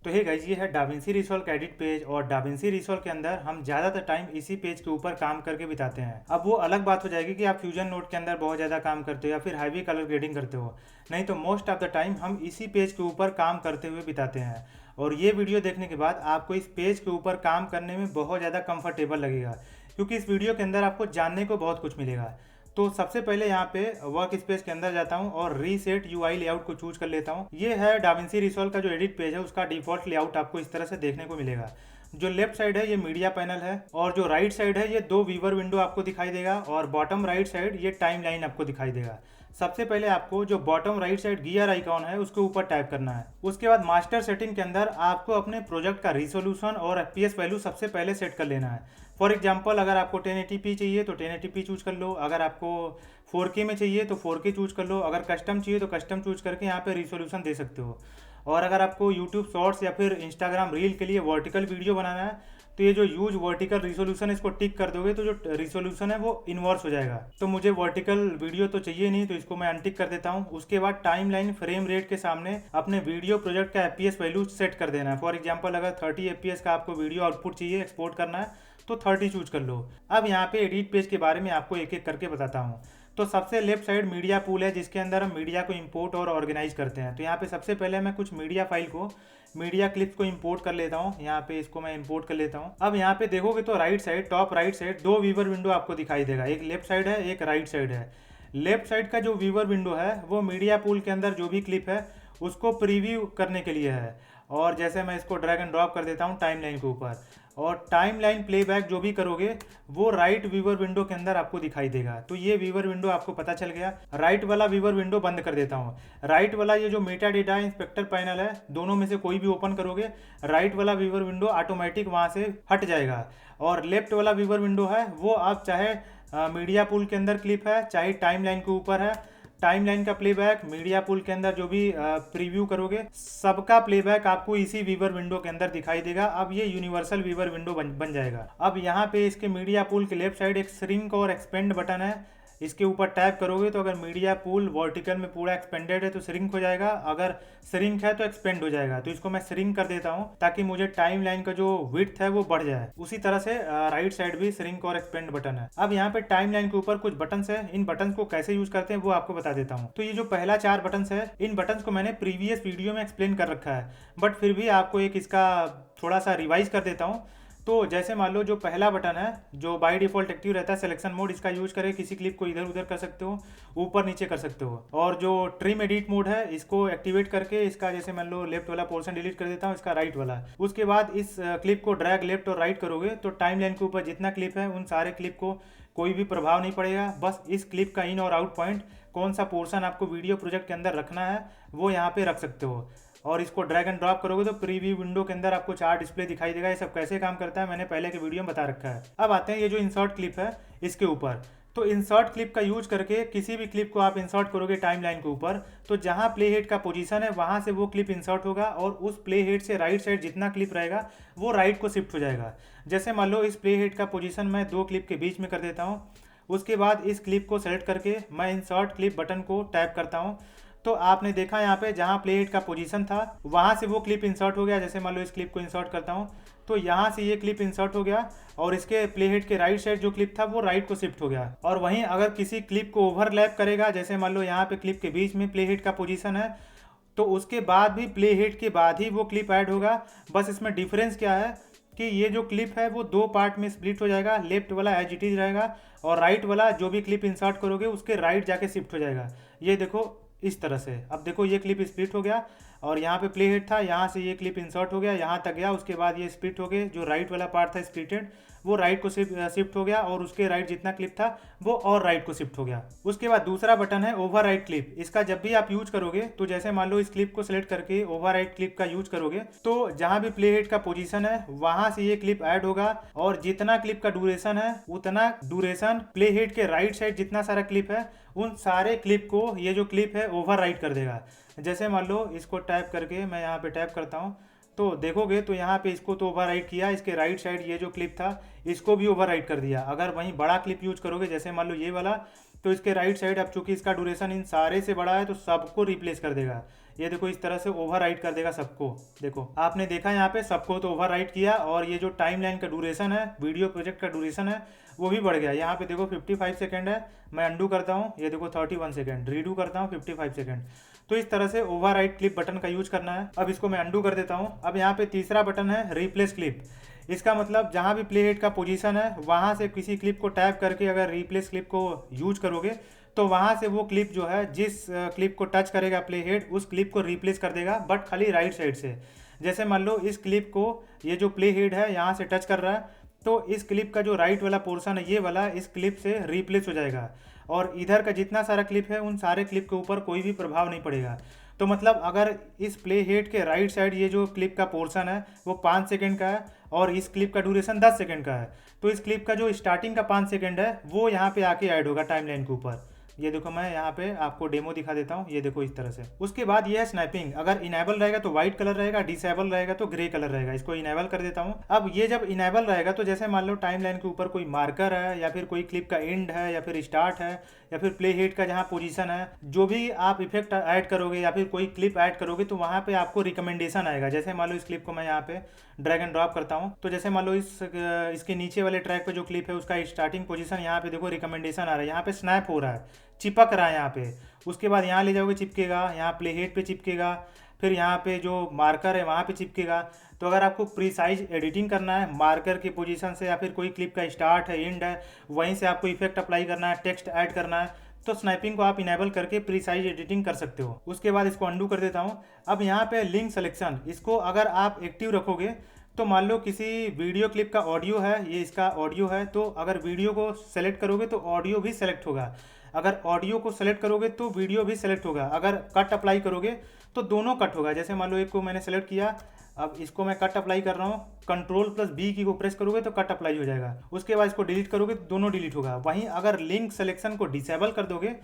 तो hey guys, ये है डाविंसी रिसॉल्व का एडिट पेज। और डाविंसी रिसॉल्व के अंदर हम ज़्यादातर टाइम इसी पेज के ऊपर काम करके बिताते हैं। अब वो अलग बात हो जाएगी कि आप फ्यूजन नोट के अंदर बहुत ज़्यादा काम करते हो या फिर हैवी कलर ग्रेडिंग करते हो। नहीं तो मोस्ट ऑफ द टाइम हम इसी पेज के ऊपर काम करते हुए बिताते हैं। और ये वीडियो देखने के बाद आपको इस पेज के ऊपर काम करने में बहुत ज़्यादा कंफर्टेबल लगेगा, क्योंकि इस वीडियो के अंदर आपको जानने को बहुत कुछ मिलेगा। तो सबसे पहले यहाँ पे वर्क स्पेस के अंदर जाता हूँ और रीसेट यूआई लेआउट को चूज कर लेता हूँ। ये है डाविंसी रिसॉल्व का जो एडिट पेज है, उसका डिफॉल्ट लेआउट आपको इस तरह से देखने को मिलेगा। जो लेफ्ट साइड है ये मीडिया पैनल है, और जो राइट साइड है ये दो वीवर विंडो आपको दिखाई देगा, और बॉटम राइट साइड ये टाइम लाइन आपको दिखाई देगा। सबसे पहले आपको जो bottom right side gear icon है उसके ऊपर टैप करना है। उसके बाद मास्टर सेटिंग के अंदर आपको अपने प्रोजेक्ट का रिसोल्यूशन और एफपीएस वैल्यू सबसे पहले सेट कर लेना है। फॉर एग्जांपल, अगर आपको 1080p चाहिए तो 1080p चूज कर लो, अगर आपको 4K में चाहिए तो 4K चूज कर लो, अगर कस्टम चाहिए तो कस्टम चूज करके यहाँ पे रिसोल्यूशन दे सकते हो। और अगर आपको यूट्यूब शॉर्ट्स या फिर इंस्टाग्राम रील के लिए वर्टिकल वीडियो बनाना है तो ये जो यूज वर्टिकल रिसोल्यूशन इसको टिक कर दोगे तो जो रिसोल्यूशन है वो इन्वर्स हो जाएगा। तो मुझे वर्टिकल वीडियो तो चाहिए नहीं, तो इसको मैं अनटिक कर देता हूँ। उसके बाद टाइम लाइन फ्रेम रेट के सामने अपने वीडियो प्रोजेक्ट का एफपीएस वैल्यू सेट कर देना है। फॉर एग्जाम्पल, अगर 30 एफपीएस का आपको वीडियो आउटपुट चाहिए, एक्सपोर्ट करना है, तो 30 चूज कर लो। अब यहाँ पे एडिट पेज के बारे में आपको एक एक करके बताता हूँ। तो सबसे लेफ्ट साइड मीडिया पूल है, जिसके अंदर हम मीडिया को इंपोर्ट और ऑर्गेनाइज करते हैं। तो यहाँ पे सबसे पहले मैं कुछ मीडिया फाइल को, मीडिया क्लिप्स को इंपोर्ट कर लेता हूँ। यहाँ पे इसको मैं इंपोर्ट कर लेता हूँ। अब यहाँ पे देखोगे तो right side, top right side दो वीवर विंडो आपको दिखाई देगा, एक लेफ्ट साइड है, एक राइट साइड है। लेफ्ट साइड का जो वीवर विंडो है वो मीडिया पूल के अंदर जो भी क्लिप है उसको प्रीव्यू करने के लिए है। और जैसे मैं इसको ड्रैग एंड ड्रॉप कर देता हूँ टाइम लाइन के ऊपर, और टाइम लाइन प्लेबैक जो भी करोगे वो राइट वीवर विंडो के अंदर आपको दिखाई देगा। तो ये वीवर विंडो आपको पता चल गया। राइट वाला वीवर विंडो बंद कर देता हूँ। राइट वाला ये जो मेटा डेटा इंस्पेक्टर पैनल है, दोनों में से कोई भी ओपन करोगे राइट वाला वीवर विंडो ऑटोमेटिक वहाँ से हट जाएगा। और लेफ्ट वाला वीवर विंडो है वो आप चाहे मीडिया पूल के अंदर क्लिप है, चाहे टाइम लाइन के ऊपर है, टाइमलाइन का प्लेबैक, मीडिया पूल के अंदर जो भी प्रीव्यू करोगे सबका प्लेबैक आपको इसी वीवर विंडो के अंदर दिखाई देगा। अब ये यूनिवर्सल वीवर विंडो बन जाएगा। अब यहाँ पे इसके मीडिया पूल के लेफ्ट साइड एक श्रिंक और एक्सपेंड बटन है, इसके ऊपर टैप करोगे तो अगर मीडिया पूल वर्टिकल में पूरा एक्सपेंडेड है तो श्रिंक हो जाएगा, अगर श्रिंक है तो एक्सपेंड हो जाएगा। तो इसको मैं श्रिंक कर देता हूँ ताकि मुझे टाइम लाइन का जो विड्थ है वो बढ़ जाए। उसी तरह से राइट साइड भी श्रिंक और एक्सपेंड बटन है। अब यहाँ पे टाइम लाइन के ऊपर कुछ बटन्स है, इन बटन्स को कैसे यूज करते हैं वो आपको बता देता हूँ। तो ये जो पहला 4 बटन्स है, इन बटन्स को मैंने प्रीवियस वीडियो में एक्सप्लेन कर रखा है, बट फिर भी आपको एक इसका थोड़ा सा रिवाइज कर देता हूँ। तो जैसे मान लो जो पहला बटन है जो बाय डिफॉल्ट एक्टिव रहता है, सिलेक्शन मोड, इसका यूज करके किसी क्लिप को इधर उधर कर सकते हो, ऊपर नीचे कर सकते हो। और जो ट्रिम एडिट मोड है इसको एक्टिवेट करके इसका जैसे मान लो लेफ्ट वाला पोर्शन डिलीट कर देता हूँ, इसका राइट वाला। उसके बाद इस क्लिप को ड्रैग लेफ्ट और राइट करोगे तो टाइम लाइन के ऊपर जितना क्लिप है उन सारे क्लिप को कोई भी प्रभाव नहीं पड़ेगा। बस इस क्लिप का इन और आउट पॉइंट, कौन सा पोर्शन आपको वीडियो प्रोजेक्ट के अंदर रखना है वो यहाँ पे रख सकते हो। और इसको ड्रैग एंड ड्रॉप करोगे तो प्रीव्यू विंडो के अंदर आपको 4 डिस्प्ले दिखाई देगा। ये सब कैसे काम करता है मैंने पहले के वीडियो में बता रखा है। अब आते हैं ये जो इंसर्ट क्लिप है इसके ऊपर। तो इंसर्ट क्लिप का यूज करके किसी भी क्लिप को आप इंसर्ट करोगे टाइम लाइन के ऊपर, तो जहां प्ले हेड का पोजीशन है वहां से वो क्लिप इंसर्ट होगा, और उस प्ले हेड से राइट साइड जितना क्लिप रहेगा वो राइट को शिफ्ट हो जाएगा। जैसे मान लो इस प्ले हेड का पोजीशन मैं 2 क्लिप के बीच में कर देता हूँ। उसके बाद इस क्लिप को सेलेक्ट करके मैं इंसर्ट क्लिप बटन को टैप करता हूँ, तो आपने देखा यहाँ पे जहाँ प्ले हेड का पोजीशन था वहाँ से वो क्लिप इंसर्ट हो गया। जैसे मान लो इस क्लिप को इंसर्ट करता हूँ तो यहाँ से ये क्लिप इंसर्ट हो गया, और इसके प्ले हेड के राइट साइड जो क्लिप था वो राइट को शिफ्ट हो गया। और वहीं अगर किसी क्लिप को ओवरलैप करेगा, जैसे मान लो यहाँ पे क्लिप के बीच में प्ले हेड का पोजीशन है, तो उसके बाद भी प्ले हेड के बाद ही वो क्लिप ऐड होगा। बस इसमें डिफरेंस क्या है कि ये जो क्लिप है वो 2 पार्ट में स्प्लिट हो जाएगा। लेफ्ट वाला एज इट इज रहेगा, और राइट वाला जो भी क्लिप इंसर्ट करोगे उसके राइट जाके शिफ्ट हो जाएगा। ये देखो इस तरह से। अब देखो ये क्लिप स्प्लिट हो गया, और यहाँ पे प्ले हेड था, यहाँ से ये क्लिप इंसर्ट हो गया, यहाँ तक गया, उसके बाद ये स्प्लिट हो गए। जो राइट वाला पार्ट था स्प्लिटेड वो राइट को शिफ्ट हो गया, और उसके राइट जितना क्लिप था वो और राइट को शिफ्ट हो गया। उसके बाद दूसरा बटन है ओवर राइट क्लिप। इसका जब भी आप यूज करोगे तो जैसे मान लो इस क्लिप को सिलेक्ट करके ओवर राइट क्लिप का यूज करोगे तो जहां भी प्ले हेड का पोजीशन है वहां से ये क्लिप ऐड होगा, और जितना क्लिप का ड्यूरेशन है उतना ड्यूरेशन प्ले हेड के राइट साइड जितना सारा क्लिप है उन सारे क्लिप को ये जो क्लिप है ओवर राइट कर देगा। जैसे मान लो इसको टैप करके मैं यहाँ पे टैप करता हूँ तो देखोगे तो यहाँ पे इसको तो ओवर राइट किया, इसके राइट साइड ये जो क्लिप था इसको भी ओवर राइट कर दिया। अगर वहीं बड़ा क्लिप यूज करोगे जैसे मान लो ये वाला, तो इसके राइट साइड अब चूंकि इसका ड्यूरेशन इन सारे से बड़ा है तो सबको रिप्लेस कर देगा। ये देखो इस तरह से ओवरराइट कर देगा सबको। देखो आपने देखा यहाँ पे सबको तो ओवरराइट किया, और ये जो टाइम लाइन का ड्यूरेशन है, वीडियो प्रोजेक्ट का ड्यूरेशन है, वो भी बढ़ गया। यहाँ पे देखो 55 सेकंड है, मैं अंडू करता हूँ, ये देखो 31 सेकंड, रीडू करता हूँ 55 सेकंड। तो इस तरह से ओवरराइट क्लिप बटन का यूज करना है। अब इसको मैं अंडू कर देता हूँ। अब यहाँ पे तीसरा बटन है रिप्लेस क्लिप। इसका मतलब जहाँ भी प्ले हेड का पोजीशन है वहाँ से किसी क्लिप को टैप करके अगर रिप्लेस क्लिप को यूज करोगे तो वहाँ से वो क्लिप जो है जिस क्लिप को टच करेगा प्ले हेड, उस क्लिप को रिप्लेस कर देगा, बट खाली राइट साइड से। जैसे मान लो इस क्लिप को ये जो प्ले हेड है यहाँ से टच कर रहा है, तो इस क्लिप का जो राइट वाला पोर्शन है ये वाला इस क्लिप से रिप्लेस हो जाएगा, और इधर का जितना सारा क्लिप है उन सारे क्लिप के ऊपर कोई भी प्रभाव नहीं पड़ेगा। तो मतलब अगर इस प्ले हेड के राइट साइड ये जो क्लिप का पोर्शन है वो 5 सेकंड का है, और इस क्लिप का ड्यूरेशन 10 सेकंड का है, तो इस क्लिप का जो स्टार्टिंग का 5 सेकंड है वो यहाँ पे आके ऐड होगा टाइमलाइन के ऊपर। ये देखो मैं यहाँ पे आपको डेमो दिखा देता हूँ, ये देखो इस तरह से। उसके बाद ये है स्नैपिंग। अगर इनेबल रहेगा तो व्हाइट कलर रहेगा, डिसेबल रहेगा तो ग्रे कलर रहेगा। इसको इनेबल कर देता हूँ। अब ये जब इनेबल रहेगा तो जैसे मान लो टाइमलाइन के ऊपर कोई मार्कर है, या फिर कोई क्लिप का एंड है, या फिर स्टार्ट है, या फिर प्ले हेड का जहाँ पोजीशन है, जो भी आप इफेक्ट ऐड करोगे या फिर कोई क्लिप ऐड करोगे तो वहाँ पे आपको रिकमेंडेशन आएगा। जैसे मान लो इस क्लिप को मैं यहाँ पे ड्रैग एंड ड्रॉप करता हूँ, तो जैसे मान लो इसके नीचे वाले ट्रैक पे जो क्लिप है उसका स्टार्टिंग पोजीशन यहाँ पे देखो रिकमेंडेशन आ रहा है, यहाँ पे स्नैप हो रहा है, चिपक रहा है यहाँ पे। उसके बाद यहाँ ले जाओगे चिपकेगा, यहाँ प्ले हेड पे चिपकेगा, फिर यहाँ पे जो मार्कर है वहाँ पे चिपकेगा। तो अगर आपको प्रीसाइज एडिटिंग करना है मार्कर की पोजीशन से, या फिर कोई क्लिप का स्टार्ट है एंड है वहीं से आपको इफेक्ट अप्लाई करना है, टेक्स्ट ऐड करना है, तो स्नैपिंग को आप इनेबल करके प्रीसाइज एडिटिंग कर सकते हो। उसके बाद इसको अंडू कर देता हूँ। अब यहाँ पे लिंक सिलेक्शन, इसको अगर आप एक्टिव रखोगे तो मान लो किसी वीडियो क्लिप का ऑडियो है, ये इसका ऑडियो है, तो अगर वीडियो को सेलेक्ट करोगे तो ऑडियो भी सेलेक्ट होगा, अगर ऑडियो को सेलेक्ट करोगे तो वीडियो भी सेलेक्ट होगा, अगर कट अप्लाई करोगे तो दोनों कट होगा। जैसे मान लो एक को मैंने सेलेक्ट किया, अब इसको मैं कट अप्लाई कर रहा हूँ, कंट्रोल+B की को प्रेस करोगे तो कट अप्लाई हो जाएगा। उसके बाद इसको डिलीट करोगे तो दोनों डिलीट होगा। वहीं अगर लिंक सिलेक्शन को डिसेबल कर दोगे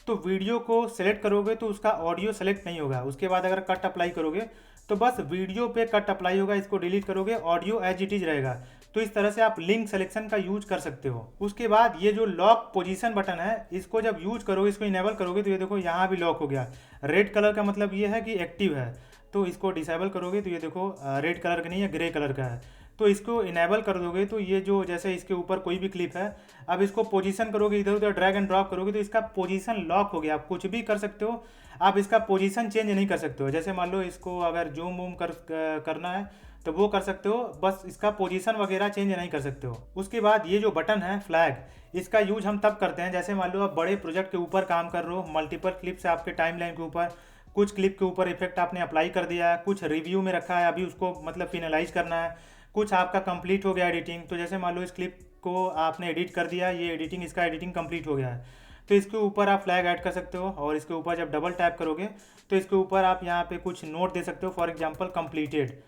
तो वीडियो को सेलेक्ट करोगे तो उसका ऑडियो सेलेक्ट नहीं होगा। उसके बाद अगर कट अप्लाई करोगे तो बस वीडियो पे कट अप्लाई होगा, इसको डिलीट करोगे ऑडियो एज इट इज रहेगा। तो इस तरह से आप लिंक सिलेक्शन का यूज कर सकते हो। उसके बाद ये जो लॉक पोजीशन बटन है, इसको जब यूज करोगे, इसको इनेबल करोगे तो ये देखो यहाँ भी लॉक हो गया। रेड कलर का मतलब ये है कि एक्टिव है, तो इसको डिसेबल करोगे तो ये देखो रेड कलर का नहीं है, ग्रे कलर का है। तो इसको इनेबल कर दोगे तो ये जो जैसे इसके ऊपर कोई भी क्लिप है, अब इसको पोजीशन करोगे, इधर उधर ड्रैग एंड ड्रॉप करोगे तो इसका पोजीशन लॉक हो गया। आप कुछ भी कर सकते हो, आप इसका पोजीशन चेंज नहीं कर सकते हो। जैसे मान लो इसको अगर जूम वूम करना है तो वो कर सकते हो, बस इसका पोजीशन वगैरह चेंज नहीं कर सकते हो। उसके बाद ये जो बटन है फ्लैग, इसका यूज हम तब करते हैं जैसे मान लो आप बड़े प्रोजेक्ट के ऊपर काम कर रहे हो, मल्टीपल क्लिप्स आपके टाइमलाइन के ऊपर, कुछ क्लिप के ऊपर इफेक्ट आपने अप्लाई कर दिया है, कुछ रिव्यू में रखा है, अभी उसको मतलब फिनलाइज करना है, कुछ आपका कंप्लीट हो गया एडिटिंग। तो जैसे मान लो इस क्लिप को आपने एडिट कर दिया, ये एडिटिंग, इसका एडिटिंग कंप्लीट हो गया है, तो इसके ऊपर आप फ्लैग ऐड कर सकते हो। और इसके ऊपर जब डबल टैप करोगे तो इसके ऊपर आप यहाँ पे कुछ नोट दे सकते हो, फॉर एग्जांपल कंप्लीटेड,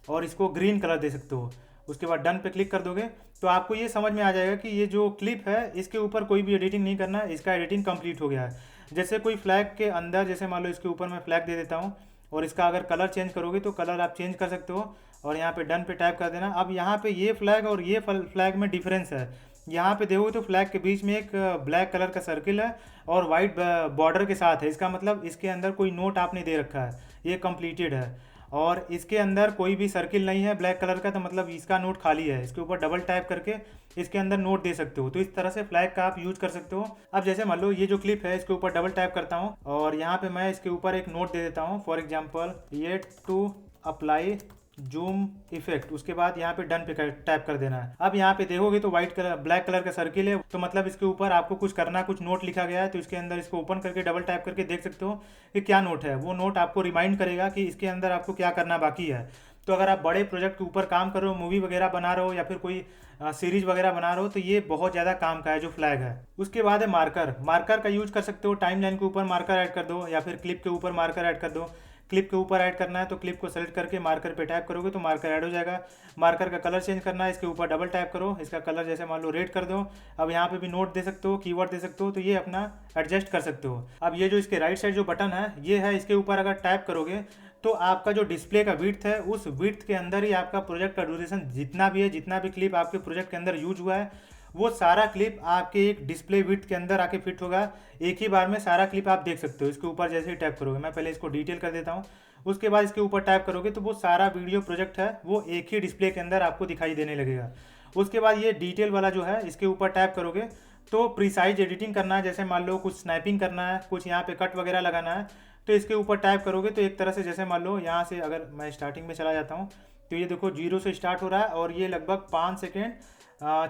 और इसको ग्रीन कलर दे सकते हो। उसके बाद डन पे क्लिक कर दोगे तो आपको ये समझ में आ जाएगा कि ये जो क्लिप है इसके ऊपर कोई भी एडिटिंग नहीं करना है, इसका एडिटिंग कंप्लीट हो गया है। जैसे कोई फ्लैग के अंदर, जैसे मान लो इसके ऊपर मैं फ्लैग दे देता हूँ, और इसका अगर कलर चेंज करोगे तो कलर आप चेंज कर सकते हो, और यहाँ पे डन पे टाइप कर देना। अब यहाँ पे ये फ्लैग और ये फ्लैग में डिफरेंस है। यहाँ पे देखोगे तो फ्लैग के बीच में एक ब्लैक कलर का सर्किल है और वाइट बॉर्डर के साथ है, इसका मतलब इसके अंदर कोई नोट आपने दे रखा है, ये कंप्लीटेड है। और इसके अंदर कोई भी सर्किल नहीं है ब्लैक कलर का, तो मतलब इसका नोट खाली है। इसके ऊपर डबल टैप करके इसके अंदर नोट दे सकते हो। तो इस तरह से फ्लैग का आप यूज कर सकते हो। अब जैसे मान लो ये जो क्लिप है इसके ऊपर डबल टैप करता हूँ, और यहाँ पे मैं इसके ऊपर एक नोट दे देता हूँ, फॉर एग्जाम्पल ये टू अप्लाई जूम इफेक्ट। उसके बाद यहाँ पे डन पे टैप कर देना है। अब यहाँ पे देखोगे तो व्हाइट कलर ब्लैक कलर का सर्किल है, तो मतलब इसके ऊपर आपको कुछ करना, कुछ नोट लिखा गया है। तो इसके अंदर इसको ओपन करके डबल टैप करके देख सकते हो कि क्या नोट है। वो नोट आपको रिमाइंड करेगा कि इसके अंदर आपको क्या करना बाकी है। तो अगर आप बड़े प्रोजेक्ट के ऊपर काम कर रहे हो, मूवी वगैरह बना रहे हो, या फिर कोई सीरीज वगैरह बना रहे हो, तो ये बहुत ज़्यादा काम का है जो फ्लैग है। उसके बाद है मार्कर। मार्कर का यूज कर सकते हो, टाइमलाइन के ऊपर मार्कर ऐड कर दो, या फिर क्लिप के ऊपर मार्कर ऐड कर दो। क्लिप के ऊपर ऐड करना है तो क्लिप को सेलेक्ट करके मार्कर पे टैप करोगे तो मार्कर ऐड हो जाएगा। मार्कर का कलर चेंज करना है, इसके ऊपर डबल टैप करो, इसका कलर जैसे मान लो रेड कर दो। अब यहाँ पे भी नोट दे सकते हो, कीवर्ड दे सकते हो, तो ये अपना एडजस्ट कर सकते हो। अब ये जो इसके राइट साइड जो बटन है ये है, इसके ऊपर अगर टैप करोगे तो आपका जो डिस्प्ले का विड्थ है, उस विड्थ के अंदर ही आपका प्रोजेक्ट का ड्यूरेशन जितना भी है, जितना भी क्लिप आपके प्रोजेक्ट के अंदर यूज हुआ है, वो सारा क्लिप आपके एक डिस्प्ले विड्थ के अंदर आके फिट होगा। एक ही बार में सारा क्लिप आप देख सकते हो। इसके ऊपर जैसे ही टैप करोगे, मैं पहले इसको डिटेल कर देता हूँ, उसके बाद इसके ऊपर टैप करोगे तो वो सारा वीडियो प्रोजेक्ट है वो एक ही डिस्प्ले के अंदर आपको दिखाई देने लगेगा। उसके बाद ये डिटेल वाला जो है इसके ऊपर टैप करोगे तो प्रिसाइज एडिटिंग करना है, जैसे मान लो कुछ स्नैपिंग करना है, कुछ यहाँ पे कट वगैरह लगाना है, तो इसके ऊपर टैप करोगे तो एक तरह से जैसे मान लो यहाँ से अगर मैं स्टार्टिंग में चला जाता हूँ तो ये देखो 0 से स्टार्ट हो रहा है और ये लगभग 5 सेकेंड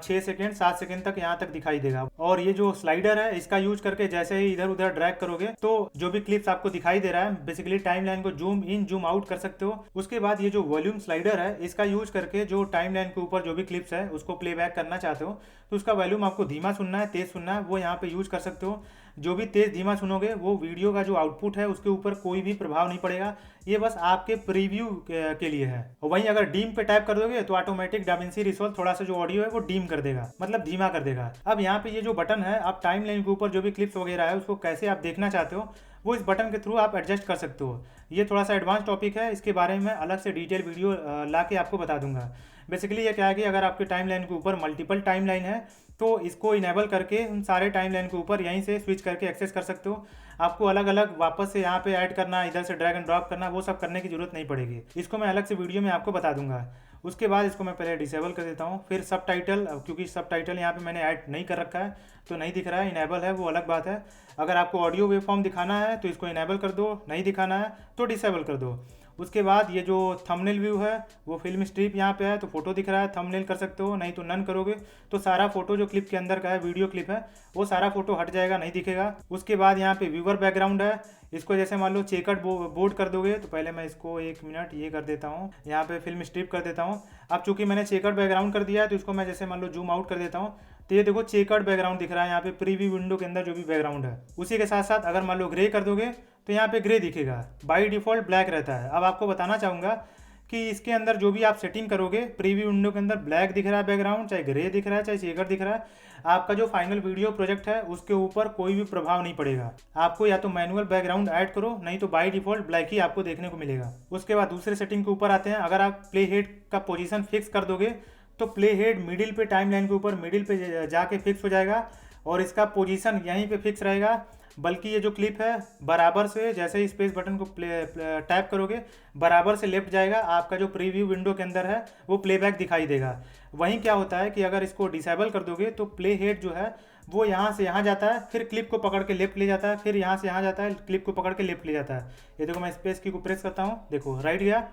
6 सेकेंड 7 सेकेंड तक यहाँ तक दिखाई देगा। और ये जो स्लाइडर है इसका यूज करके जैसे ही इधर उधर ड्रैग करोगे तो जो भी क्लिप्स आपको दिखाई दे रहा है बेसिकली टाइमलाइन को जूम इन जूम आउट कर सकते हो। उसके बाद ये जो वॉल्यूम स्लाइडर है इसका यूज करके जो टाइमलाइन के ऊपर जो भी क्लिप्स है उसको प्लेबैक करना चाहते हो तो उसका वॉल्यूम आपको धीमा सुनना है तेज सुनना है वो यहाँ पे यूज कर सकते हो। जो भी तेज धीमा सुनोगे वो वीडियो का जो आउटपुट है उसके ऊपर कोई भी प्रभाव नहीं पड़ेगा, ये बस आपके प्रीव्यू के लिए है। और वहीं अगर डीम पे टाइप कर दोगे तो ऑटोमेटिक डाविंसी रिसॉल्व थोड़ा सा जो ऑडियो है वो डीम कर देगा, मतलब धीमा कर देगा। अब यहाँ पे ये जो बटन है आप टाइमलाइन के ऊपर जो भी क्लिप्स वगैरह है उसको कैसे आप देखना चाहते हो वो इस बटन के थ्रू आप एडजस्ट कर सकते हो। ये थोड़ा सा एडवांस टॉपिक है, इसके बारे में अलग से डिटेल वीडियो ला के आपको बता दूंगा। बेसिकली ये क्या है कि अगर आपके टाइमलाइन के ऊपर मल्टीपल टाइमलाइन है तो इसको इनेबल करके उन सारे टाइमलाइन के ऊपर यहीं से स्विच करके एक्सेस कर सकते हो। आपको अलग अलग वापस से यहाँ पे ऐड करना, इधर से ड्रैग एंड ड्रॉप करना, वो सब करने की जरूरत नहीं पड़ेगी। इसको मैं अलग से वीडियो में आपको बता दूंगा। उसके बाद इसको मैं पहले डिसेबल कर देता हूँ। फिर सब टाइटल, क्योंकि सब टाइटल यहाँ पे मैंने ऐड नहीं कर रखा है तो नहीं दिख रहा है, इनेबल है वो अलग बात है। अगर आपको ऑडियो वेवफॉर्म दिखाना है तो इसको इनेबल कर दो, नहीं दिखाना है तो डिसेबल कर दो। उसके बाद ये जो थंबनेल व्यू है वो फिल्म स्ट्रिप यहाँ पे है तो फोटो दिख रहा है, थंबनेल कर सकते हो, नहीं तो नन करोगे तो सारा फोटो जो क्लिप के अंदर का है वीडियो क्लिप है वो सारा फोटो हट जाएगा, नहीं दिखेगा। उसके बाद यहाँ पे व्यूअर बैकग्राउंड है, इसको जैसे मान लो चेकर्ड बोर्ड कर दोगे तो पहले मैं इसको 1 मिनट ये कर देता हूँ, यहाँ पे फिल्म स्ट्रिप कर देता हूँ। अब चूंकि मैंने चेकर्ड बैकग्राउंड कर दिया है तो इसको मैं जैसे मान लो जूम आउट कर देता हूँ तो ये देखो चेकर्ड बैकग्राउंड दिख रहा है यहाँ पे प्रीव्यू विंडो के अंदर जो भी बैकग्राउंड है। उसी के साथ साथ अगर मान लो ग्रे कर दोगे तो यहाँ पे ग्रे दिखेगा, बाय डिफ़ॉल्ट ब्लैक रहता है। अब आपको बताना चाहूँगा कि इसके अंदर जो भी आप सेटिंग करोगे प्रीव्यू विंडो के अंदर ब्लैक दिख रहा है बैकग्राउंड, चाहे ग्रे दिख रहा है चाहे चेकर दिख रहा है, आपका जो फाइनल वीडियो प्रोजेक्ट है उसके ऊपर कोई भी प्रभाव नहीं पड़ेगा। आपको या तो मैनुअल बैकग्राउंड ऐड करो, नहीं तो बाय डिफ़ॉल्ट ब्लैक ही आपको देखने को मिलेगा। उसके बाद दूसरे सेटिंग के ऊपर आते हैं। अगर आप प्ले हेड का पोजीशन फिक्स कर दोगे तो प्ले हेड मिडिल पे टाइमलाइन के ऊपर मिडिल पे जाके फिक्स हो जाएगा और इसका पोजीशन यहीं पे फिक्स रहेगा। बल्कि ये जो क्लिप है बराबर से जैसे ही स्पेस बटन को टैप करोगे बराबर से लेफ्ट जाएगा, आपका जो प्रीव्यू विंडो के अंदर है वो प्लेबैक दिखाई देगा। वहीं क्या होता है कि अगर इसको डिसेबल कर दोगे तो प्ले हेड जो है वो यहाँ से यहाँ जाता है, फिर क्लिप को पकड़ के लेफ्ट ले जाता है, फिर यहाँ से यहाँ जाता है, क्लिप को पकड़ के लेफ्ट ले जाता है। ये देखो मैं स्पेस की को प्रेस करता हूँ, देखो राइट गया,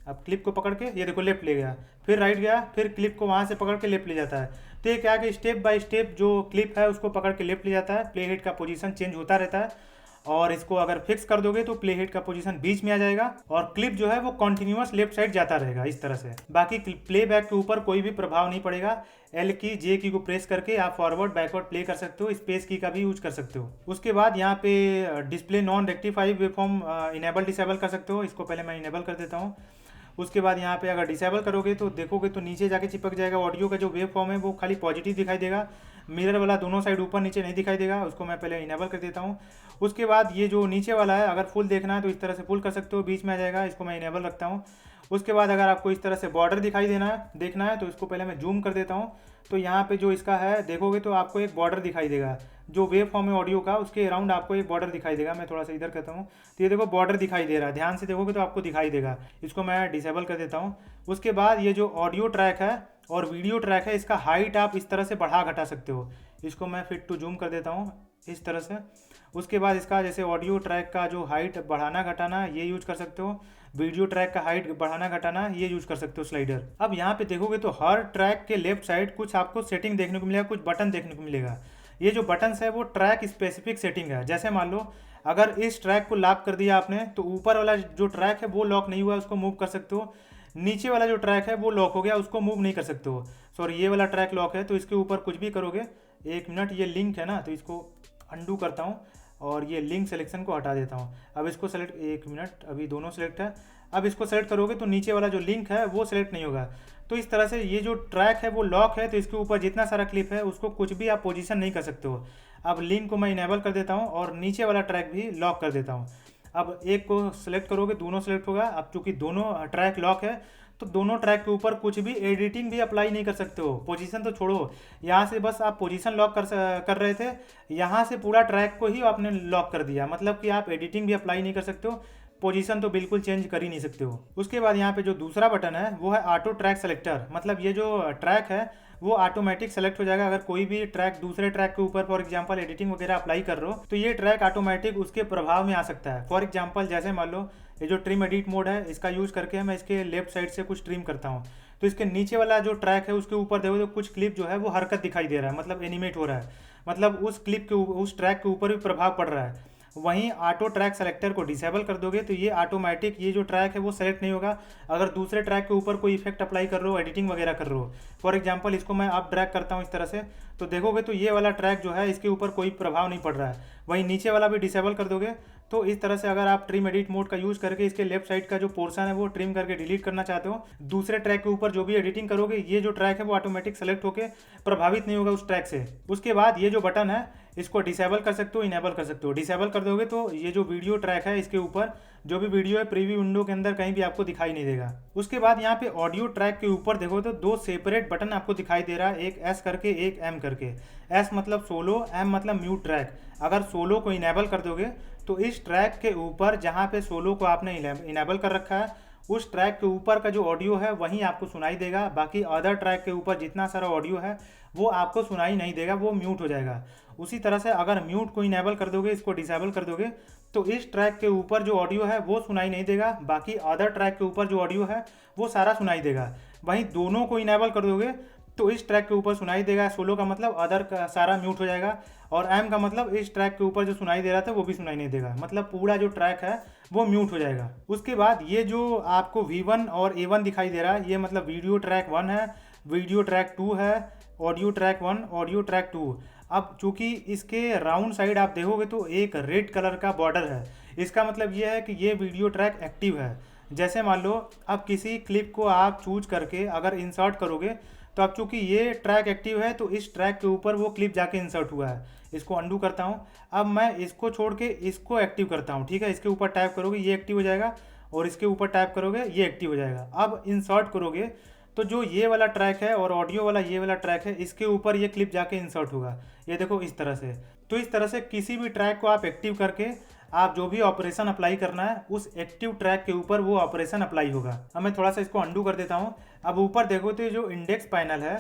अब क्लिप को पकड़ के ये देखो लेफ्ट ले गया, फिर राइट गया, फिर क्लिप को वहाँ से पकड़ के लेफ्ट ले जाता है। तो ये क्या कि स्टेप बाय स्टेप जो क्लिप है उसको पकड़ के लेफ्ट ले जाता है, प्ले हेड का पोजीशन चेंज होता रहता है। और इसको अगर फिक्स कर दोगे तो प्ले हेड का पोजीशन बीच में आ जाएगा और क्लिप जो है वो कॉन्टिन्यूस लेफ्ट साइड जाता रहेगा इस तरह से। बाकी प्ले बैक के ऊपर कोई भी प्रभाव नहीं पड़ेगा। एल की जे की को प्रेस करके आप फॉरवर्ड बैकवर्ड प्ले कर सकते हो, स्पेस की का भी यूज कर सकते हो। उसके बाद यहाँ पे display non rectify waveform enable disable कर सकते हो, इसको पहले मैं इनेबल कर देता हूँ। उसके बाद यहाँ पे अगर डिसेबल करोगे तो देखोगे तो नीचे जाके चिपक जाएगा, ऑडियो का जो वेव फॉर्म है वो खाली पॉजिटिव दिखाई देगा, मिरर वाला दोनों साइड ऊपर नीचे नहीं दिखाई देगा। उसको मैं पहले इनेबल कर देता हूँ। उसके बाद ये जो नीचे वाला है अगर फुल देखना है तो इस तरह से फुल कर सकते हो, बीच में आ जाएगा, इसको मैं इनेबल रखता हूँ। उसके बाद अगर आपको इस तरह से बॉर्डर दिखाई देखना है तो इसको पहले मैं जूम कर देता हूँ। तो यहाँ पे जो इसका है देखोगे तो आपको एक बॉर्डर दिखाई देगा, जो वेव फॉर्म है ऑडियो का उसके अराउंड आपको एक बॉर्डर दिखाई देगा। मैं थोड़ा सा इधर करता हूँ तो ये देखो बॉर्डर दिखाई दे रहा है, ध्यान से देखोगे तो आपको दिखाई देगा। इसको मैं डिसेबल कर देता हूँ। उसके बाद ये जो ऑडियो ट्रैक है और वीडियो ट्रैक है इसका हाइट आप इस तरह से बढ़ा घटा सकते हो, इसको मैं फिट टू जूम कर देता हूँ इस तरह से। उसके बाद इसका जैसे ऑडियो ट्रैक का जो हाइट बढ़ाना घटाना ये यूज कर सकते हो, वीडियो ट्रैक का हाइट बढ़ाना घटाना ये यूज कर सकते हो स्लाइडर। अब यहाँ पे देखोगे तो हर ट्रैक के लेफ्ट साइड कुछ आपको सेटिंग देखने को मिलेगा, कुछ बटन देखने को मिलेगा। ये जो बटन्स है वो ट्रैक स्पेसिफिक सेटिंग है। जैसे मान लो अगर इस ट्रैक को लॉक कर दिया आपने तो ऊपर वाला जो ट्रैक है वो लॉक नहीं हुआ, उसको मूव कर सकते हो। नीचे वाला जो ट्रैक है वो लॉक हो गया, उसको मूव नहीं कर सकते हो। सॉरी, ये वाला ट्रैक लॉक है तो इसके ऊपर कुछ भी करोगे, 1 मिनट, ये लिंक है ना तो इसको अंडू करता हूँ और ये लिंक सिलेक्शन को हटा देता हूँ। अब इसको सेलेक्ट, 1 मिनट, अभी दोनों सेलेक्ट है। अब इसको सेलेक्ट करोगे तो नीचे वाला जो लिंक है वो सेलेक्ट नहीं होगा। तो इस तरह से ये जो ट्रैक है वो लॉक है तो इसके ऊपर जितना सारा क्लिप है उसको कुछ भी आप पोजीशन नहीं कर सकते हो। अब लिंक को मैं इनेबल कर देता हूँ और नीचे वाला ट्रैक भी लॉक कर देता हूँ। अब एक को सिलेक्ट करोगे दोनों सेलेक्ट होगा। अब चूंकि दोनों ट्रैक लॉक है तो दोनों ट्रैक के ऊपर कुछ भी एडिटिंग भी अप्लाई नहीं कर सकते हो। पोजीशन तो छोड़ो, यहाँ से बस आप पोजीशन लॉक कर रहे थे, यहाँ से पूरा ट्रैक को ही आपने लॉक कर दिया, मतलब कि आप एडिटिंग भी अप्लाई नहीं कर सकते हो, पोजीशन तो बिल्कुल चेंज कर ही नहीं सकते हो। उसके बाद यहाँ पे जो दूसरा बटन है वो है ऑटो ट्रैक सेलेक्टर, मतलब ये जो ट्रैक है वो ऑटोमेटिक सेलेक्ट हो जाएगा। अगर कोई भी ट्रैक दूसरे ट्रैक के ऊपर फॉर एग्जांपल एडिटिंग वगैरह अप्लाई कर रहे हो तो ये ट्रैक ऑटोमेटिक उसके प्रभाव में आ सकता है। फॉर एग्जांपल जैसे मान लो ये जो ट्रिम एडिट मोड है इसका यूज़ करके मैं इसके लेफ्ट साइड से कुछ ट्रिम करता हूँ, तो इसके नीचे वाला जो ट्रैक है उसके ऊपर देखो तो कुछ क्लिप जो है वो हरकत दिखाई दे रहा है, मतलब एनिमेट हो रहा है, मतलब उस क्लिप के उस ट्रैक के ऊपर भी प्रभाव पड़ रहा है। वहीं ऑटो ट्रैक सेलेक्टर को डिसेबल कर दोगे तो ये ऑटोमेटिक ये जो ट्रैक है वो सेलेक्ट नहीं होगा। अगर दूसरे ट्रैक के ऊपर कोई इफेक्ट अप्लाई कर रहे हो, एडिटिंग वगैरह कर रहे हो, फॉर एग्जांपल इसको मैं अप ड्रैग करता हूँ इस तरह से, तो देखोगे तो ये वाला ट्रैक जो है इसके ऊपर कोई प्रभाव नहीं पड़ रहा है। वहीं नीचे वाला भी डिसेबल कर दोगे तो इस तरह से अगर आप ट्रिम एडिट मोड का यूज़ करके इसके लेफ्ट साइड का जो पोर्शन है वो ट्रिम करके डिलीट करना चाहते हो, दूसरे ट्रैक के ऊपर जो भी एडिटिंग करोगे ये जो ट्रैक है वो ऑटोमेटिक सेलेक्ट होकर प्रभावित नहीं होगा उस ट्रैक से। उसके बाद ये जो बटन है इसको डिसेबल कर सकते हो, इनेबल कर सकते हो। डिसेबल कर दोगे तो ये जो वीडियो ट्रैक है इसके ऊपर जो भी वीडियो है प्रीव्यू विंडो के अंदर कहीं भी आपको दिखाई नहीं देगा। उसके बाद यहाँ पे ऑडियो ट्रैक के ऊपर देखो तो दो सेपरेट बटन आपको दिखाई दे रहा है, एक एस करके एक एम करके। एस मतलब सोलो, एम मतलब म्यूट ट्रैक। अगर सोलो को इनेबल कर दोगे तो इस ट्रैक के ऊपर जहाँ पे सोलो को आपने इनेबल कर रखा है उस ट्रैक के ऊपर का जो ऑडियो है वहीं आपको सुनाई देगा, बाकी अदर ट्रैक के ऊपर जितना सारा ऑडियो है वो आपको सुनाई नहीं देगा, वो म्यूट हो जाएगा। उसी तरह से अगर म्यूट को इनेबल कर दोगे, इसको डिसेबल कर दोगे तो इस ट्रैक के ऊपर जो ऑडियो है वो सुनाई नहीं देगा, बाकी अदर ट्रैक के ऊपर जो ऑडियो है वो सारा सुनाई देगा। वहीं दोनों को इनेबल कर दोगे तो इस ट्रैक के ऊपर सुनाई देगा, सोलो का मतलब अदर का सारा म्यूट हो जाएगा, और एम का मतलब इस ट्रैक के ऊपर जो सुनाई दे रहा था वो भी सुनाई नहीं देगा, मतलब पूरा जो ट्रैक है वो म्यूट हो जाएगा। उसके बाद ये जो आपको V1 और A1 दिखाई दे रहा है ये मतलब वीडियो ट्रैक 1 है, वीडियो ट्रैक 2 है, ऑडियो ट्रैक 1, ऑडियो ट्रैक 2। अब चूंकि इसके राउंड साइड आप देखोगे तो एक रेड कलर का बॉर्डर है, इसका मतलब ये है कि ये वीडियो ट्रैक एक्टिव है। जैसे मान लो अब किसी क्लिप को आप चूज करके अगर इंसर्ट करोगे तो अब चूंकि ये ट्रैक एक्टिव है तो इस ट्रैक के ऊपर वो क्लिप जाके इंसर्ट हुआ है। इसको अंडू करता हूँ, अब मैं इसको छोड़ के इसको एक्टिव करता हूँ, ठीक है। इसके ऊपर टैप करोगे ये एक्टिव हो जाएगा, और इसके ऊपर टैप करोगे ये एक्टिव हो जाएगा। अब इंसर्ट करोगे तो जो ये वाला ट्रैक है और ऑडियो वाला ये वाला ट्रैक है इसके ऊपर ये क्लिप जाके इंसर्ट होगा, ये देखो इस तरह से। तो इस तरह से किसी भी ट्रैक को आप एक्टिव करके आप जो भी ऑपरेशन अप्लाई करना है उस एक्टिव ट्रैक के ऊपर वो ऑपरेशन अप्लाई होगा। अब मैं थोड़ा सा इसको अंडू कर देता हूँ। अब ऊपर देखो तो जो इंडेक्स पैनल है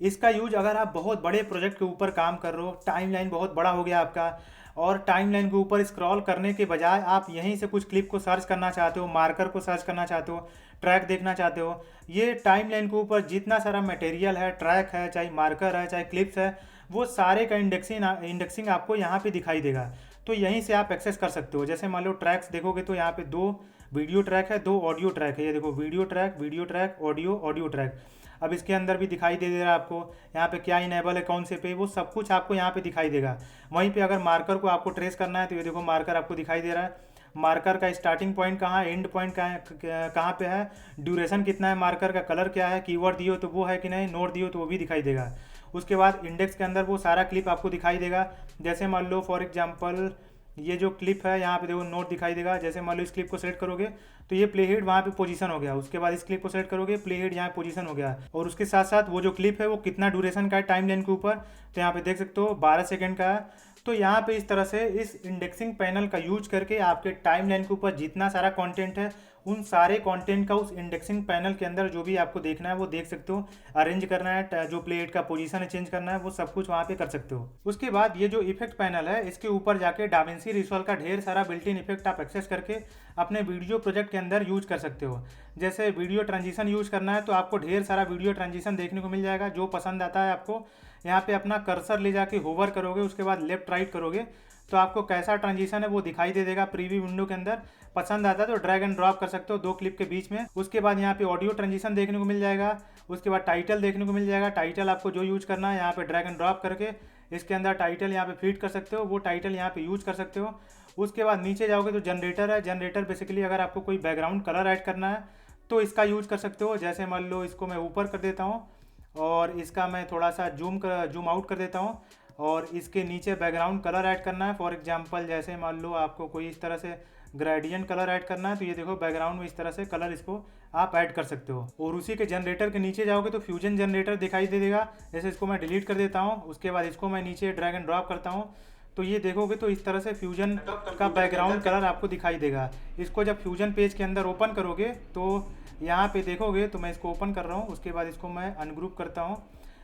इसका यूज अगर आप बहुत बड़े प्रोजेक्ट के ऊपर काम कर रहे हो, टाइमलाइन बहुत बड़ा हो गया आपका, और टाइमलाइन के ऊपर स्क्रॉल करने के बजाय आप यहीं से कुछ क्लिप को सर्च करना चाहते हो, मार्कर को सर्च करना चाहते हो, ट्रैक देखना चाहते हो, ये टाइमलाइन के ऊपर जितना सारा मटेरियल है, ट्रैक है, चाहे मार्कर है, चाहे क्लिप्स है, वो सारे का इंडेक्सिंग आपको यहाँ पे दिखाई देगा। तो यहीं से आप एक्सेस कर सकते हो। जैसे मान लो ट्रैक्स देखोगे तो यहाँ पे 2 वीडियो ट्रैक है, 2 ऑडियो ट्रैक है, ये देखो वीडियो ट्रैक, ऑडियो ट्रैक। अब इसके अंदर भी दिखाई दे रहा है आपको यहाँ पे क्या इनेबल है, कौन से पे, वो सब कुछ आपको यहाँ पे दिखाई देगा। वहीं पे अगर मार्कर को आपको ट्रेस करना है तो ये देखो मार्कर आपको दिखाई दे रहा है, मार्कर का स्टार्टिंग पॉइंट कहाँ है, एंड पॉइंट कहाँ पे है, ड्यूरेशन कितना है, मार्कर का कलर क्या है, कीवर्ड दियो तो वो है कि नहीं, नोट दियो तो वो भी दिखाई देगा। उसके बाद इंडेक्स के अंदर वो सारा क्लिप आपको दिखाई देगा। जैसे मान लो फॉर एग्जांपल ये जो क्लिप है यहाँ पे देखो नोट दिखाई देगा। जैसे मान लो इस क्लिप को सेलेक्ट करोगे तो ये प्ले हेड वहाँ पे पोजीशन हो गया, उसके बाद इस क्लिप को सेलेक्ट करोगे प्ले हेड यहाँ पोजीशन हो गया, और उसके साथ साथ वो जो क्लिप है वो कितना ड्यूरेशन का है टाइम लाइन के ऊपर, तो यहाँ पे देख सकते हो 12 सेकंड का है। तो यहाँ पे इस तरह से इस इंडेक्सिंग पैनल का यूज करके आपके टाइम लाइन के ऊपर जितना सारा कंटेंट है उन सारे कंटेंट का उस इंडेक्सिंग पैनल के अंदर जो भी आपको देखना है वो देख सकते हो, अरेंज करना है, जो प्लेट का पोजीशन है चेंज करना है, वो सब कुछ वहाँ पे कर सकते हो। उसके बाद ये जो इफेक्ट पैनल है इसके ऊपर जाके डाविंसी रिसॉल्व का ढेर सारा बिल्ट इन इफेक्ट आप एक्सेस करके अपने वीडियो प्रोजेक्ट के अंदर यूज कर सकते हो। जैसे वीडियो ट्रांजिशन यूज करना है तो आपको ढेर सारा वीडियो ट्रांजिशन देखने को मिल जाएगा, जो पसंद आता है आपको यहाँ पे अपना कर्सर ले जाके होवर करोगे, उसके बाद लेफ्ट राइट करोगे तो आपको कैसा ट्रांजिशन है वो दिखाई दे देगा प्रीव्यू विंडो के अंदर। पसंद आता है तो ड्रैग एंड ड्रॉप कर सकते हो 2 क्लिप के बीच में। उसके बाद यहाँ पे ऑडियो ट्रांजिशन देखने को मिल जाएगा, उसके बाद टाइटल देखने को मिल जाएगा। टाइटल आपको जो यूज करना है यहाँ पे ड्रैग एंड ड्रॉप करके इसके अंदर टाइटल यहाँ पे फीड कर सकते हो, वो टाइटल यहाँ पे यूज कर सकते हो। उसके बाद नीचे जाओगे तो जनरेटर है, जनरेटर बेसिकली अगर आपको कोई बैकग्राउंड कलर ऐड करना है तो इसका यूज कर सकते हो। जैसे मान लो इसको मैं ऊपर कर देता हूँ और इसका मैं थोड़ा सा जूम आउट कर देता हूँ, और इसके नीचे बैकग्राउंड कलर ऐड करना है। फॉर एग्जांपल जैसे मान लो आपको कोई इस तरह से ग्रेडियंट कलर ऐड करना है तो ये देखो बैकग्राउंड में इस तरह से कलर इसको आप ऐड कर सकते हो। और उसी के जनरेटर के नीचे जाओगे तो फ्यूजन जनरेटर दिखाई दे देगा। जैसे इसको मैं डिलीट कर देता हूँ, उसके बाद इसको मैं नीचे ड्रैग एंड ड्रॉप करता हूँ तो ये देखोगे तो इस तरह से फ्यूजन का बैकग्राउंड कलर आपको दिखाई देगा। इसको जब फ्यूजन पेज के अंदर ओपन करोगे तो यहाँ पे देखोगे, तो मैं इसको ओपन कर रहा हूँ, उसके बाद इसको मैं अनग्रुप करता हूँ।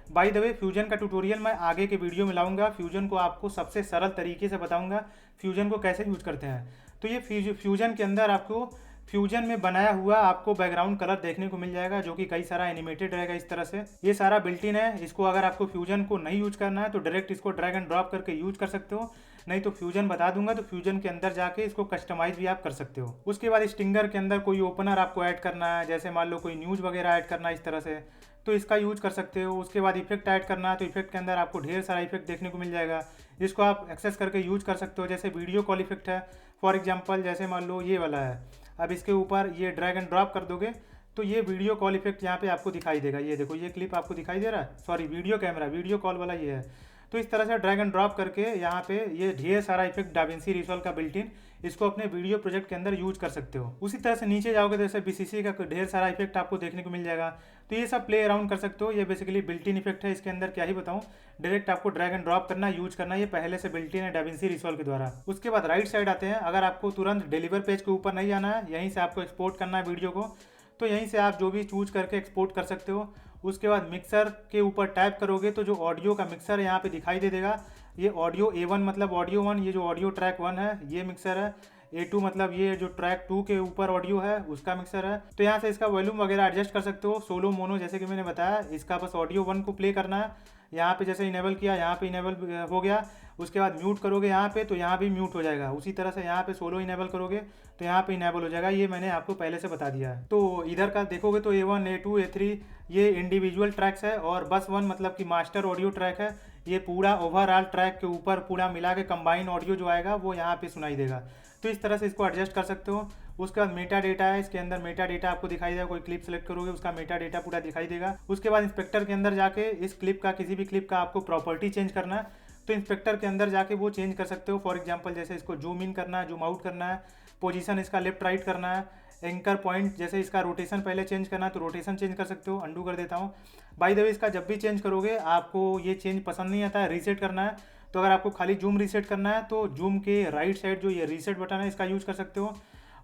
बाय द वे फ्यूजन का ट्यूटोरियल मैं आगे के वीडियो में लाऊंगा। फ्यूजन को आपको सबसे सरल तरीके से बताऊंगा फ्यूजन को कैसे यूज करते हैं। तो ये फ्यूजन के अंदर आपको फ्यूजन में बनाया हुआ आपको बैकग्राउंड कलर देखने को मिल जाएगा, जो कि कई सारा एनिमेटेड रहेगा इस तरह से। ये सारा बिल्ट इन है। इसको अगर आपको फ्यूजन को नहीं यूज करना है तो डायरेक्ट इसको ड्रैग एंड ड्रॉप करके यूज कर सकते हो, नहीं तो फ्यूजन बता दूंगा तो फ्यूजन के अंदर जाके इसको कस्टमाइज भी आप कर सकते हो। उसके बाद स्टिंगर के अंदर कोई ओपनर आपको ऐड करना है, जैसे मान लो कोई न्यूज़ वगैरह ऐड करना है इस तरह से, तो इसका यूज कर सकते हो। उसके बाद इफेक्ट ऐड करना है तो इफेक्ट के अंदर आपको ढेर सारा इफेक्ट देखने को मिल जाएगा, जिसको आप एक्सेस करके यूज कर सकते हो। जैसे वीडियो कॉल इफेक्ट है फॉर एग्जांपल, जैसे मान लो ये वाला है, अब इसके ऊपर ये ड्रैग एंड ड्रॉप कर दोगे तो ये वीडियो कॉल इफेक्ट यहाँ पे आपको दिखाई देगा। ये देखो ये क्लिप आपको दिखाई दे रहा है, sorry video camera, video call वाला ये है। तो इस तरह से ड्रैग एंड ड्रॉप करके यहाँ पे ये ढेर सारा इफेक्ट डाविंसी रिजॉल्व का बिल्ट इन, इसको अपने वीडियो प्रोजेक्ट के अंदर यूज कर सकते हो। उसी तरह से नीचे जाओगे तो जैसे बीसीसी का ढेर सारा इफेक्ट आपको देखने को मिल जाएगा, तो ये सब प्ले अराउंड कर सकते हो। ये बेसिकली बिल्ट इन इफेक्ट है, इसके अंदर क्या ही बताऊँ, डायरेक्ट आपको ड्रैग एंड ड्रॉप करना, यूज करना, ये पहले से बिल्ट इन है डाविंसी रिजॉल्व के द्वारा। उसके बाद राइट साइड आते हैं। अगर आपको तुरंत डिलीवर पेज के ऊपर नहीं जाना है, यहीं से आपको एक्सपोर्ट करना है वीडियो को, तो यहीं से आप जो भी चूज करके एक्सपोर्ट कर सकते हो। उसके बाद मिक्सर के ऊपर टैप करोगे तो जो ऑडियो का मिक्सर यहाँ पे दिखाई दे देगा, ये ऑडियो A1 मतलब ऑडियो 1, ये जो ऑडियो ट्रैक 1 है ये मिक्सर है। A2 मतलब ये जो ट्रैक 2 के ऊपर ऑडियो है उसका मिक्सर है। तो यहाँ से इसका वॉल्यूम वगैरह एडजस्ट कर सकते हो। सोलो मोनो जैसे कि मैंने बताया, इसका बस ऑडियो 1 को प्ले करना है। यहाँ पे जैसे इनेबल किया, यहाँ पे इनेबल हो गया। उसके बाद म्यूट करोगे यहाँ पे तो यहाँ भी म्यूट हो जाएगा। उसी तरह से यहाँ पे सोलो इनेबल करोगे तो यहाँ पे इनेबल हो जाएगा। ये मैंने आपको पहले से बता दिया है। तो इधर का देखोगे तो A1 A2 A3 ये इंडिविजुअल ट्रैक्स है, और बस 1 मतलब कि मास्टर ऑडियो ट्रैक है। ये पूरा ओवरऑल ट्रैक के ऊपर पूरा मिला के कंबाइन ऑडियो जो आएगा वो यहाँ पे सुनाई देगा। तो इस तरह से इसको एडजस्ट कर सकते हो। उसके बाद मेटा डेटा है, इसके अंदर मेटा डेटा आपको दिखाई देगा। कोई क्लिप सेलेक्ट करोगे उसका मेटा डेटा पूरा दिखाई देगा। उसके बाद इंस्पेक्टर के अंदर जाके इस क्लिप का, किसी भी क्लिप का आपको प्रॉपर्टी चेंज करना है तो इंस्पेक्टर के अंदर जाके वो चेंज कर सकते हो। फॉर एग्जांपल जैसे इसको जूम इन करना है, जूम आउट करना है, पोजीशन इसका लेफ्ट राइट करना है, एंकर पॉइंट जैसे इसका रोटेशन पहले चेंज करना है तो रोटेशन चेंज कर सकते हो। अंडू कर देता हूँ। बाय द वे इसका जब भी चेंज करोगे आपको ये चेंज पसंद नहीं आता है, रीसेट करना है, तो अगर आपको खाली जूम रीसेट करना है तो जूम के राइट साइड जो ये रीसेट बटन है इसका यूज़ कर सकते हो।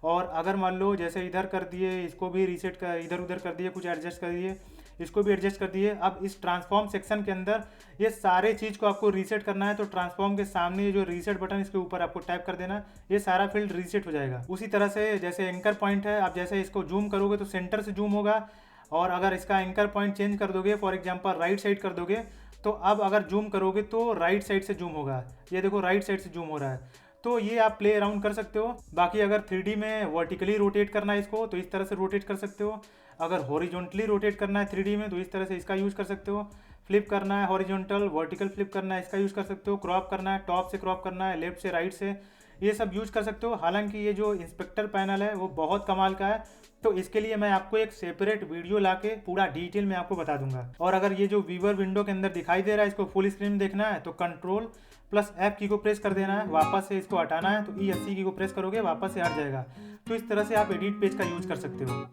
और अगर मान लो जैसे इधर कर दिए, इसको भी रीसेट कर, इधर उधर कर दिए, कुछ एडजस्ट कर दिए, इसको भी एडजस्ट कर दिए। अब इस ट्रांसफॉर्म सेक्शन के अंदर ये सारे चीज़ को आपको रीसेट करना है तो ट्रांसफॉर्म के सामने ये जो रीसेट बटन इसके ऊपर आपको टैप कर देना, ये सारा फील्ड रीसेट हो जाएगा। उसी तरह से जैसे एंकर पॉइंट है, आप जैसे इसको जूम करोगे तो सेंटर से जूम होगा, और अगर इसका एंकर पॉइंट चेंज कर दोगे, फॉर एग्जांपल राइट साइड कर दोगे, तो अब अगर जूम करोगे तो राइट साइड से जूम होगा। ये देखो राइट साइड से जूम हो रहा है। तो ये आप प्ले अराउंड कर सकते हो। बाकी अगर 3D में वर्टिकली रोटेट करना है इसको तो इस तरह से रोटेट कर सकते हो। अगर हॉरिजॉन्टली रोटेट करना है 3D में तो इस तरह से इसका यूज़ कर सकते हो। फ्लिप करना है हॉरिजॉन्टल, वर्टिकल फ्लिप करना है इसका यूज़ कर सकते हो। क्रॉप करना है, टॉप से क्रॉप करना है, लेफ्ट से राइट से, ये सब यूज़ कर सकते हो। हालांकि ये जो इंस्पेक्टर पैनल है वो बहुत कमाल का है, तो इसके लिए मैं आपको एक सेपरेट वीडियो लाके पूरा डिटेल में आपको बता दूंगा। और अगर ये जो व्यूअर विंडो के अंदर दिखाई दे रहा है इसको फुल स्क्रीन में देखना है तो Ctrl+F की को प्रेस कर देना है। वापस से इसको हटाना है तो E80 की को प्रेस करोगे, वापस से हट जाएगा। तो इस तरह से आप एडिट पेज का यूज कर सकते हो।